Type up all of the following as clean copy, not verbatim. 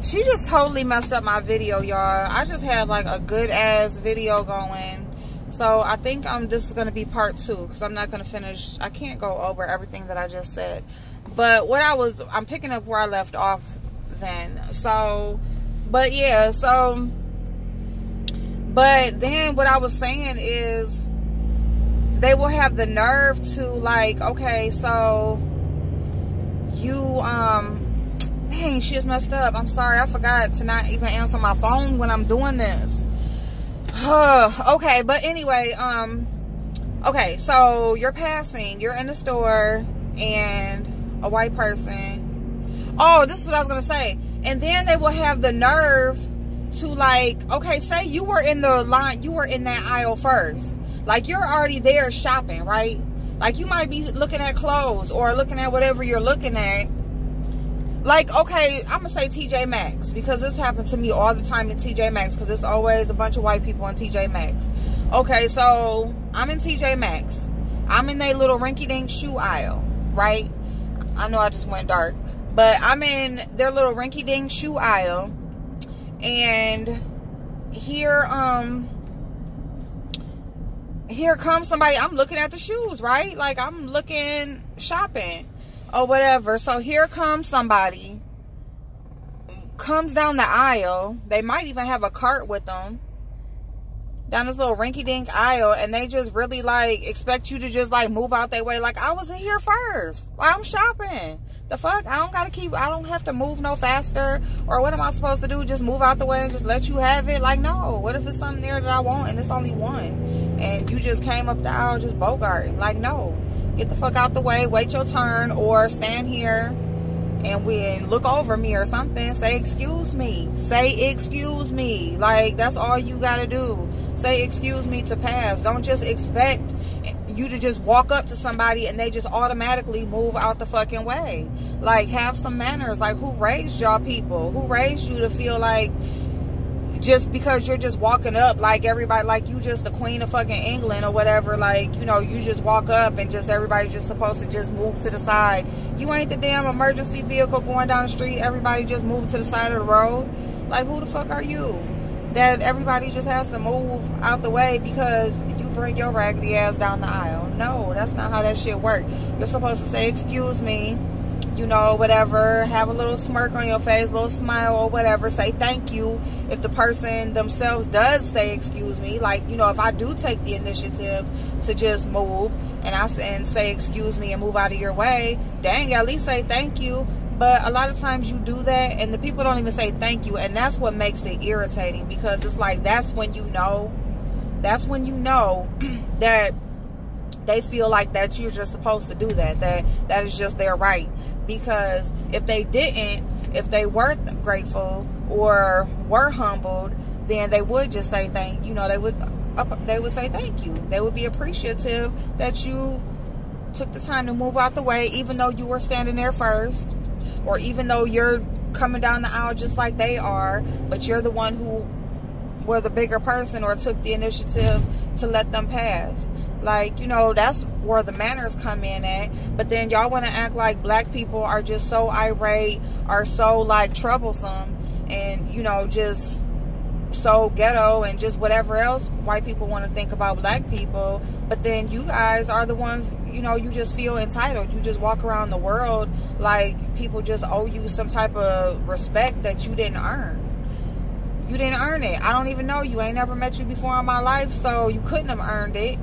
She just totally messed up my video, y'all. I just had like a good ass video going. So I think this is going to be part 2, because I'm not going to finish. I can't go over everything that I just said. But I'm picking up where I left off then. So, but yeah, so, but then what I was saying is they will have the nerve to like, okay, so you, dang, she just messed up. I'm sorry, I forgot to not even answer my phone when I'm doing this. Okay, but anyway, okay, so you're in the store, and a white person, oh, this is what I was gonna say, and then they will have the nerve to like, okay, say you were in the line, you were in that aisle first, like you're already there shopping, right? Like you might be looking at clothes or looking at whatever you're looking at. Like, okay, I'm going to say TJ Maxx, because this happened to me all the time in TJ Maxx, because it's always a bunch of white people in TJ Maxx. Okay, so I'm in TJ Maxx. I'm in their little rinky-dink shoe aisle, right? I know I just went dark. But I'm in their little rinky-dink shoe aisle. And here comes somebody. I'm looking at the shoes, right? Like, I'm looking, shopping or whatever. So here comes somebody, comes down the aisle. They might even have a cart with them down this little rinky-dink aisle, and they just really like expect you to just like move out their way. Like, I was in here first, like, I'm shopping. The fuck? I don't have to move no faster, or what am I supposed to do? Just move out the way and just let you have it? Like, no. What if it's something there that I want and it's only one, and you just came up the aisle just bogarting? Like, no. Get the fuck out the way, wait your turn, or stand here and look over me or something. Say excuse me. Say excuse me. Like, that's all you gotta do. Say excuse me to pass. Don't just expect you to just walk up to somebody and they just automatically move out the fucking way. Like, have some manners. Like, who raised y'all people? Who raised you to feel like just because you're just walking up like everybody, like you just the queen of fucking England or whatever, like, you know, you just walk up and just everybody's just supposed to just move to the side? You ain't the damn emergency vehicle going down the street. Everybody just move to the side of the road. Like, who the fuck are you that everybody just has to move out the way because you bring your raggedy ass down the aisle? No, that's not how that shit works. You're supposed to say excuse me, you know, whatever, have a little smirk on your face, a little smile or whatever, say thank you if the person themselves does say excuse me. Like, you know, if I do take the initiative to just move and say excuse me and move out of your way, dang, at least say thank you. But a lot of times you do that and the people don't even say thank you, and that's what makes it irritating, because it's like, that's when you know that they feel like that you're just supposed to do that, that is just their right. Because if they didn't, if they were grateful or were humbled, then they would just say thank you. Know, they would say thank you. They would be appreciative that you took the time to move out the way, even though you were standing there first, or even though you're coming down the aisle just like they are, but you're the one who were the bigger person or took the initiative to let them pass. Like, you know, that's where the manners come in at. But then y'all want to act like black people are just so irate, are so like troublesome, and, you know, just so ghetto and just whatever else white people want to think about black people. But then you guys are the ones, you know, you just feel entitled. You just walk around the world like people just owe you some type of respect that you didn't earn. You didn't earn it. I don't even know you. I ain't never met you before in my life, so you couldn't have earned it.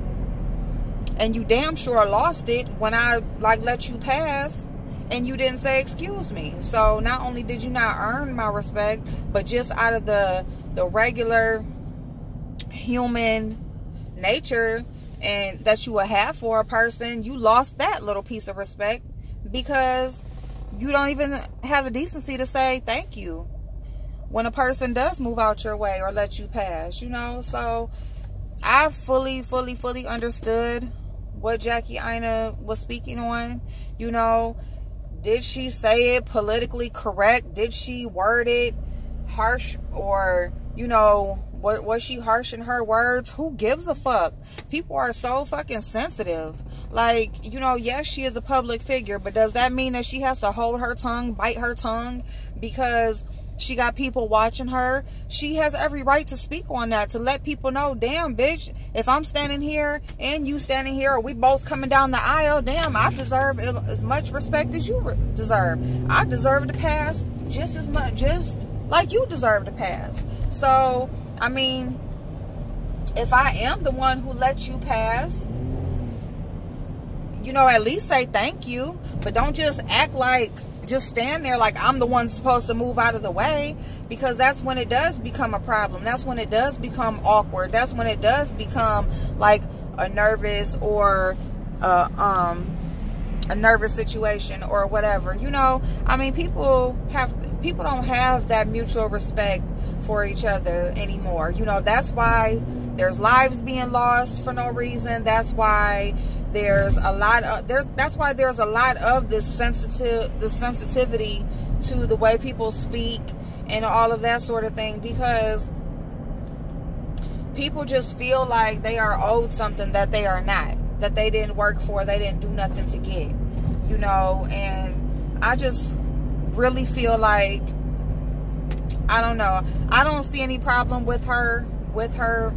And you damn sure lost it when I like let you pass and you didn't say excuse me. So not only did you not earn my respect, but just out of the regular human nature and that you would have for a person, you lost that little piece of respect because you don't even have the decency to say thank you when a person does move out your way or let you pass, you know. So I fully understood what Jackie Aina was speaking on. You know, did she say it politically correct? Did she word it harsh? Or, you know, was she harsh in her words? Who gives a fuck? People are so fucking sensitive. Like, you know, yes, she is a public figure, but does that mean that she has to hold her tongue, bite her tongue? Because She got people watching her. She has every right to speak on that, to let people know, damn, bitch, if I'm standing here and you standing here, or we both coming down the aisle, damn, I deserve as much respect as you deserve. I deserve to pass just as much, just like you deserve to pass. So, I mean, if I am the one who let you pass, you know, at least say thank you. But don't just act like, just stand there like I'm the one supposed to move out of the way, because that's when it does become a problem. That's when it does become awkward. That's when it does become like a nervous or a nervous situation or whatever. You know, I mean, people don't have that mutual respect for each other anymore. You know, that's why there's lives being lost for no reason. That's why there's a lot of this sensitivity to the way people speak and all of that sort of thing, because people just feel like they are owed something that they are not, that they didn't work for, they didn't do nothing to get, you know. And I just really feel like, I don't know, I don't see any problem with her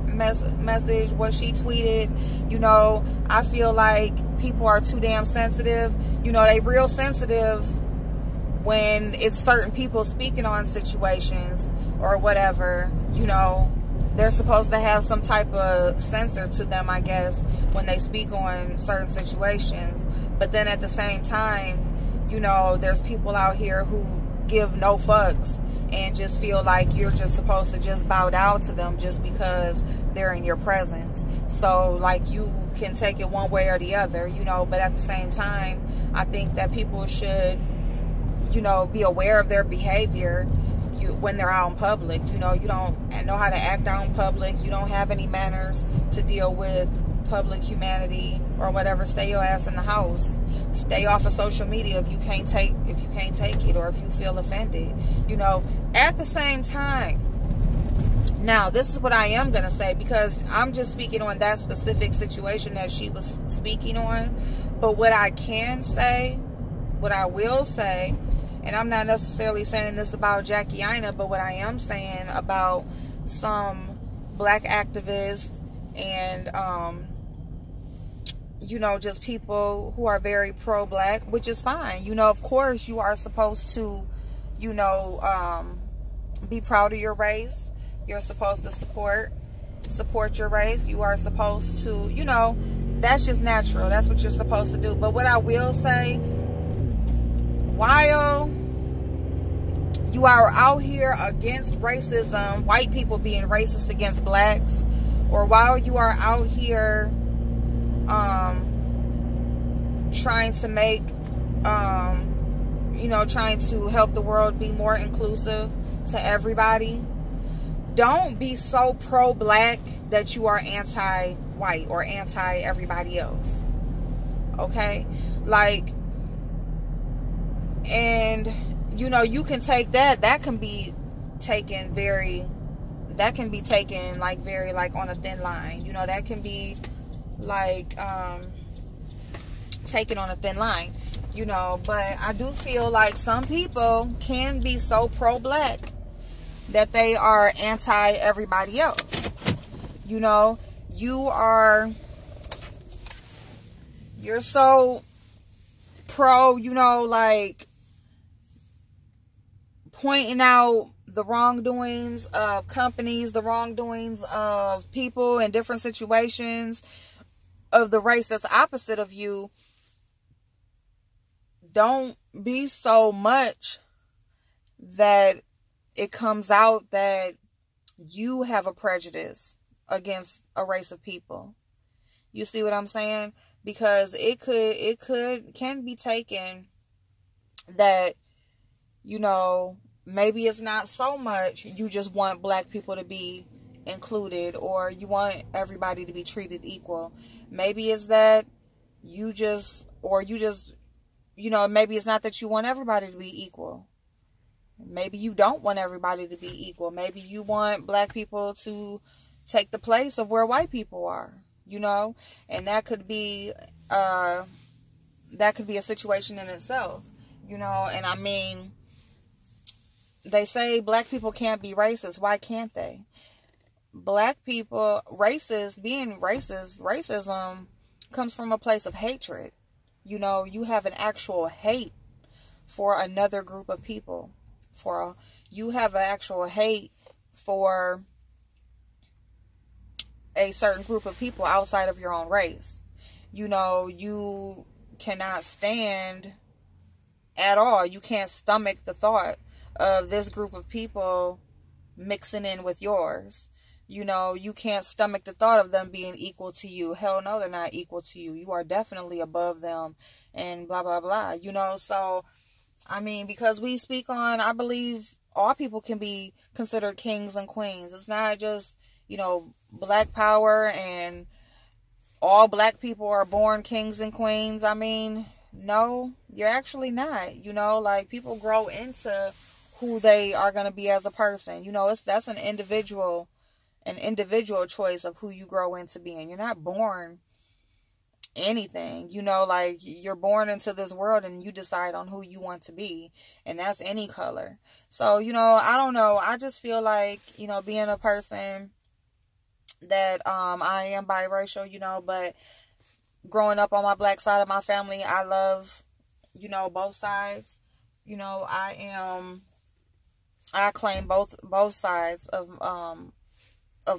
message, what she tweeted. You know, I feel like people are too damn sensitive. You know, they real sensitive when it's certain people speaking on situations or whatever. You know, they're supposed to have some type of censor to them, I guess, when they speak on certain situations. But then at the same time, you know, there's people out here who give no fucks and just feel like you're just supposed to just bow down to them just because they're in your presence. So, like, you can take it one way or the other, you know. But at the same time, I think that people should, you know, be aware of their behavior when they're out in public. You know, you don't know how to act out in public. You don't have any manners to deal with public humanity or whatever. Stay your ass in the house. Stay off of social media if you can't take it, or if you feel offended. You know, at the same time, now this is what I am gonna say, because I'm just speaking on that specific situation that she was speaking on. But what I can say, what I will say, and I'm not necessarily saying this about Jackie Aina, but what I am saying about some black activists and you know, just people who are very pro-black, which is fine. You know, of course, you are supposed to, you know, be proud of your race. You're supposed to support your race. You are supposed to, you know, that's just natural. That's what you're supposed to do. But what I will say, while you are out here against racism, white people being racist against blacks, or while you are out here trying to make, you know, trying to help the world be more inclusive to everybody, don't be so pro-black that you are anti-white or anti-everybody else. Okay? Like, and, you know, you can take that can be taken like very, like, on a thin line. You know, that can be like taken on a thin line, you know. But I do feel like some people can be so pro-black that they are anti everybody else. You know, you're so pro, you know, like pointing out the wrongdoings of companies, the wrongdoings of people in different situations of the race that's opposite of you. Don't be so much that it comes out that you have a prejudice against a race of people. You see what I'm saying? Because it can be taken that, you know, maybe it's not so much you just want black people to be included, or you want everybody to be treated equal. Maybe it's that you just, you know, maybe it's not that you want everybody to be equal. Maybe you don't want everybody to be equal. Maybe you want black people to take the place of where white people are, you know, and that could be a situation in itself, you know. And I mean, they say black people can't be racist. Why can't they? Black people, being racist, racism comes from a place of hatred. You know, you have an actual hate for another group of people. You have an actual hate for a certain group of people outside of your own race. You know, you cannot stand at all. You can't stomach the thought of this group of people mixing in with yours. You know, you can't stomach the thought of them being equal to you. Hell no, they're not equal to you. You are definitely above them and blah, blah, blah. You know, so, I mean, because we speak on, I believe all people can be considered kings and queens. It's not just, you know, black power and all black people are born kings and queens. I mean, no, you're actually not. You know, like, people grow into who they are going to be as a person. You know, that's an individual choice of who you grow into being. You're not born anything. You know, like, you're born into this world and you decide on who you want to be, and that's any color. So, you know, I don't know, I just feel like, you know, being a person that I am biracial, you know, but growing up on my black side of my family, I love, you know, both sides. You know, I claim both sides of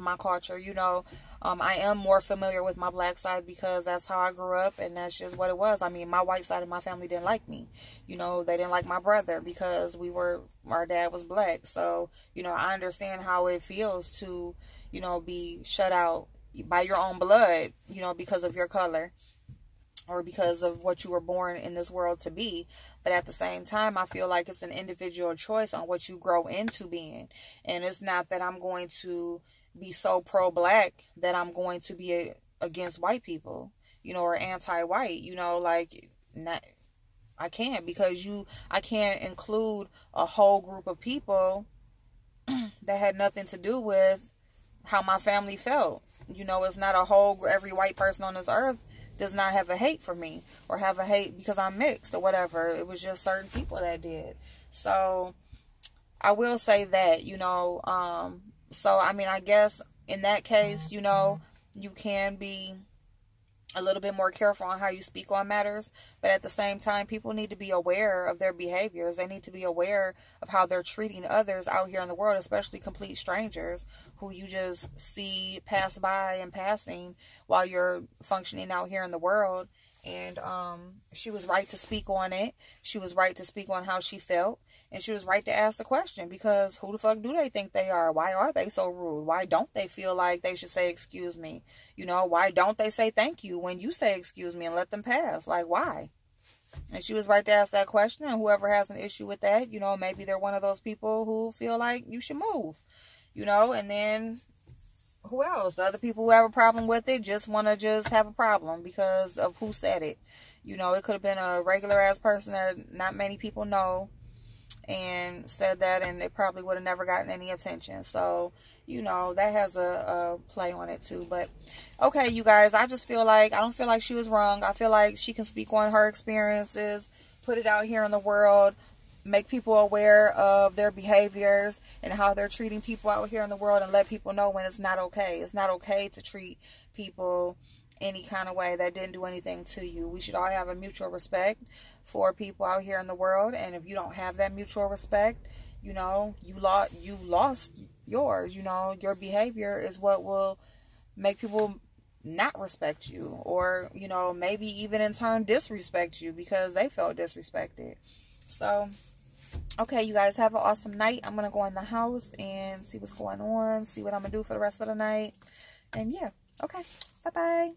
my culture. You know, I am more familiar with my black side because that's how I grew up, and that's just what it was. I mean, my white side of my family didn't like me. You know, they didn't like my brother because our dad was black. So, you know, I understand how it feels to, you know, be shut out by your own blood, you know, because of your color or because of what you were born in this world to be. But at the same time, I feel like it's an individual choice on what you grow into being. And it's not that I'm going to be so pro-black that I'm going to be against white people, you know, or anti-white, you know, like, not, I can't, because I can't include a whole group of people that had nothing to do with how my family felt. You know, it's not every white person on this earth does not have a hate for me or have a hate because I'm mixed or whatever. It was just certain people that did. So I will say that, you know, so, I mean, I guess in that case, you know, you can be a little bit more careful on how you speak on matters. But at the same time, people need to be aware of their behaviors. They need to be aware of how they're treating others out here in the world, especially complete strangers who you just see pass by in passing while you're functioning out here in the world. And she was right to speak on it. She was right to speak on how she felt. And she was right to ask the question, because who the fuck do they think they are? Why are they so rude? Why don't they feel like they should say excuse me? You know, why don't they say thank you when you say excuse me and let them pass? Like, why? And she was right to ask that question. And whoever has an issue with that, you know, maybe they're one of those people who feel like you should move. You know, and then who else? The other people who have a problem with it just want to just have a problem because of who said it. You know, it could have been a regular ass person that not many people know and said that, and it probably would have never gotten any attention. So, you know, that has a play on it too. But okay, you guys, I don't feel like she was wrong. I feel like she can speak on her experiences, put it out here in the world, make people aware of their behaviors and how they're treating people out here in the world, and let people know when it's not okay. It's not okay to treat people any kind of way that didn't do anything to you. We should all have a mutual respect for people out here in the world. And if you don't have that mutual respect, you know, you lost yours. You know, your behavior is what will make people not respect you, or, you know, maybe even in turn disrespect you because they felt disrespected. So, okay, you guys, have an awesome night. I'm going to go in the house and see what's going on, see what I'm going to do for the rest of the night. And yeah, okay, bye-bye.